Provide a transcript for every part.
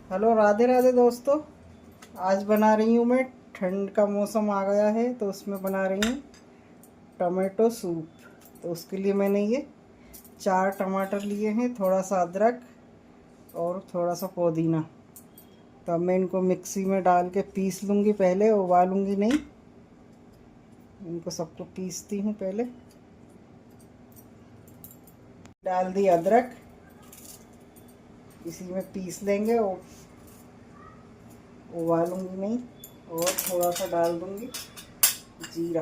Hello, Radhe Radhe दोस्तों। आज बना रही हूँ मैं, ठंड का मौसम आ गया है तो उसमें बना रही हूँ टमाटो सूप। तो उसके लिए मैंने ये 4 टमाटर लिए हैं, थोड़ा सा अदरक और थोड़ा सा पुदीना। तो अब मैं इनको मिक्सी में डाल के पीस लूँगी, पहले उबालूँगी नहीं, इनको सबको पीसती हूँ पहले। डाल दी अदरक, इसी में पीस लेंगे और उबालूँगी नहीं। और थोड़ा सा डाल दूँगी जीरा,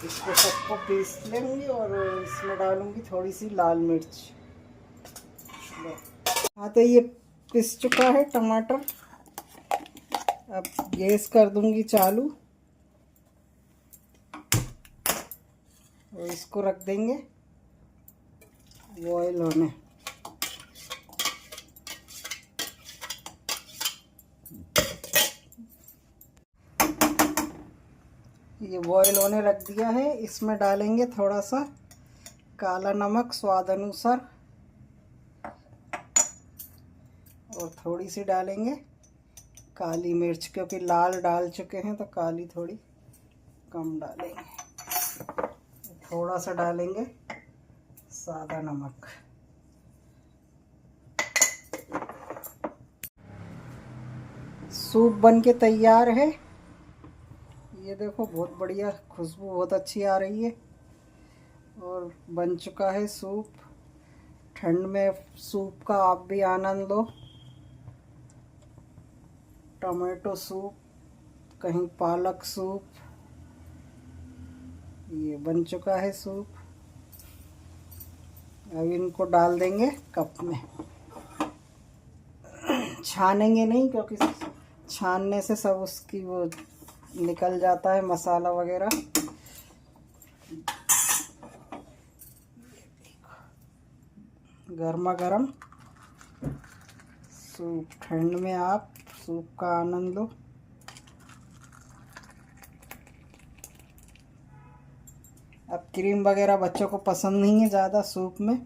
इसको सबको पीस लेंगे और इसमें डालूंगी थोड़ी सी लाल मिर्च। हाँ, तो ये पिस चुका है टमाटर। अब गैस कर दूंगी चालू और इसको रख देंगे बॉयल होने। ये बॉयल होने रख दिया है। इसमें डालेंगे थोड़ा सा काला नमक स्वाद अनुसार और थोड़ी सी डालेंगे काली मिर्च, क्योंकि लाल डाल चुके हैं तो काली थोड़ी कम डालेंगे। थोड़ा सा डालेंगे सादा नमक। सूप बन के तैयार है। ये देखो, बहुत बढ़िया खुशबू बहुत अच्छी आ रही है और बन चुका है सूप। ठंड में सूप का आप भी आनंद लो। टमाटो सूप, कहीं पालक सूप, ये बन चुका है सूप। अब इनको डाल देंगे कप में। छानेंगे नहीं, क्योंकि छानने से सब उसकी वो निकल जाता है मसाला वगैरह। गर्मा गर्म सूप, ठंड में आप सूप का आनंद लो। अब क्रीम वगैरह बच्चों को पसंद नहीं है ज़्यादा सूप में,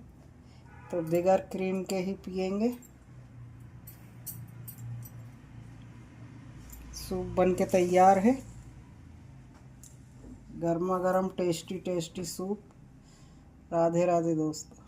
तो बगैर क्रीम के ही पियेंगे। सूप बन के तैयार है, गर्मा गर्म tasty tasty soup. Radhe Radhe दोस्तों।